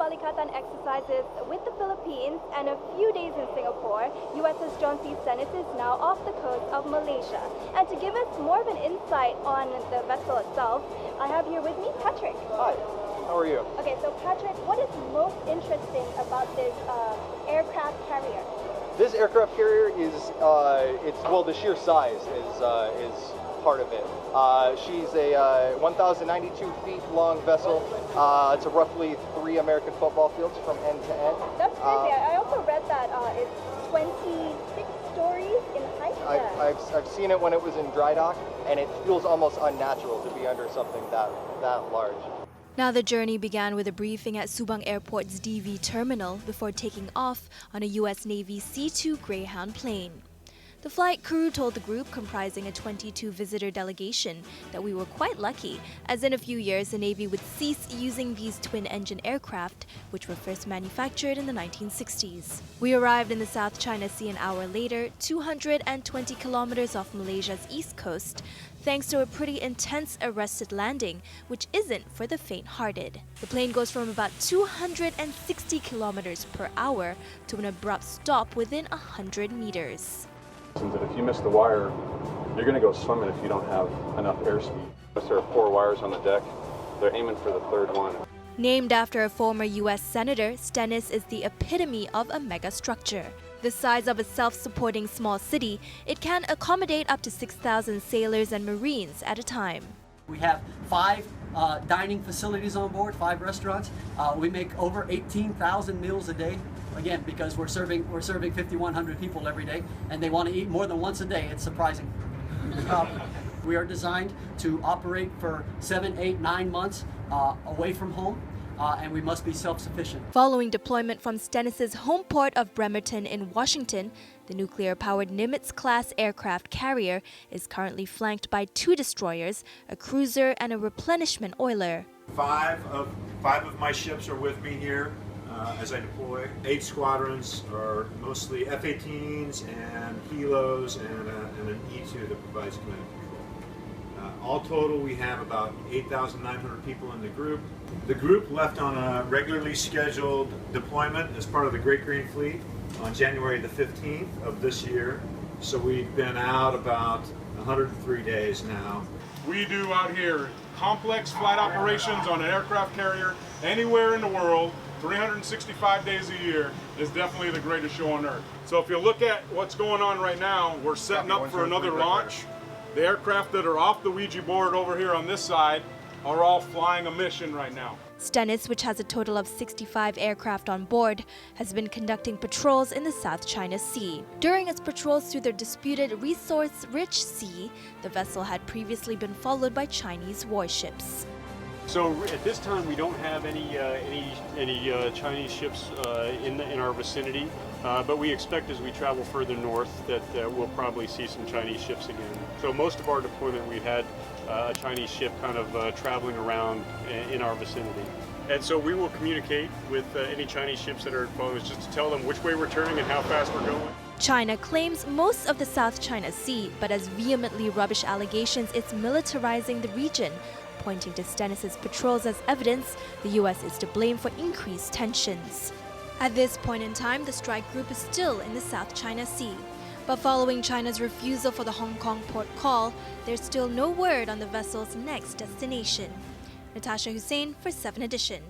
Kalikatan exercises with the Philippines and a few days in Singapore, USS John C Stennis is now off the coast of Malaysia. And to give us more of an insight on the vessel itself, I have here with me Patrick. Hi, how are you? Okay, so Patrick, what is most interesting about this aircraft carrier? This aircraft carrier is, the sheer size is part of it. She's a 1,092 feet long vessel. It's a roughly 3 American football fields from end to end. That's crazy. I also read that it's 26 stories in height. I've seen it when it was in dry dock, and it feels almost unnatural to be under something that large. Now the journey began with a briefing at Subang Airport's DV terminal before taking off on a US Navy C-2 Greyhound plane. The flight crew told the group, comprising a 22 visitor delegation, that we were quite lucky, as in a few years the Navy would cease using these twin-engine aircraft, which were first manufactured in the 1960s. We arrived in the South China Sea an hour later, 220 kilometers off Malaysia's east coast, thanks to a pretty intense arrested landing, which isn't for the faint-hearted. The plane goes from about 260 kilometers per hour to an abrupt stop within 100 meters. That if you miss the wire, you're going to go swimming if you don't have enough airspeed. There are 4 wires on the deck. They're aiming for the 3rd one. Named after a former U.S. Senator, Stennis is the epitome of a megastructure. The size of a self-supporting small city, it can accommodate up to 6,000 sailors and Marines at a time. We have 5 dining facilities on board, 5 restaurants. We make over 18,000 meals a day. Again, because we're serving 5,100 people every day, and they want to eat more than once a day. It's surprising. We are designed to operate for 7, 8, 9 months away from home, and we must be self-sufficient. Following deployment from Stennis' home port of Bremerton in Washington, the nuclear-powered Nimitz-class aircraft carrier is currently flanked by 2 destroyers, a cruiser, and a replenishment oiler. 5 of my ships are with me here as I deploy. 8 squadrons are mostly F-18s and Helos and an E-2 that provides command and control. All total, we have about 8,900 people in the group. The group left on a regularly scheduled deployment as part of the Great Green Fleet on January the 15th of this year. So we've been out about 103 days now. We do out here complex flight operations on an aircraft carrier anywhere in the world, 365 days a year, is definitely the greatest show on earth. So if you look at what's going on right now, we're setting up for another launch. The aircraft that are off the Ouija board over here on this side are all flying a mission right now. Stennis, which has a total of 65 aircraft on board, has been conducting patrols in the South China Sea. During its patrols through the disputed resource-rich sea, the vessel had previously been followed by Chinese warships. So at this time, we don't have any Chinese ships in our vicinity, but we expect as we travel further north that we'll probably see some Chinese ships again. So most of our deployment, we've had a Chinese ship kind of traveling around in our vicinity. And so we will communicate with any Chinese ships that are following us just to tell them which way we're turning and how fast we're going. China claims most of the South China Sea, but has vehemently rubbish allegations it's militarizing the region, pointing to Stennis' patrols as evidence the U.S. is to blame for increased tensions. At this point in time, the strike group is still in the South China Sea. But following China's refusal for the Hong Kong port call, there's still no word on the vessel's next destination. Natasha Hussain for 7 Edition.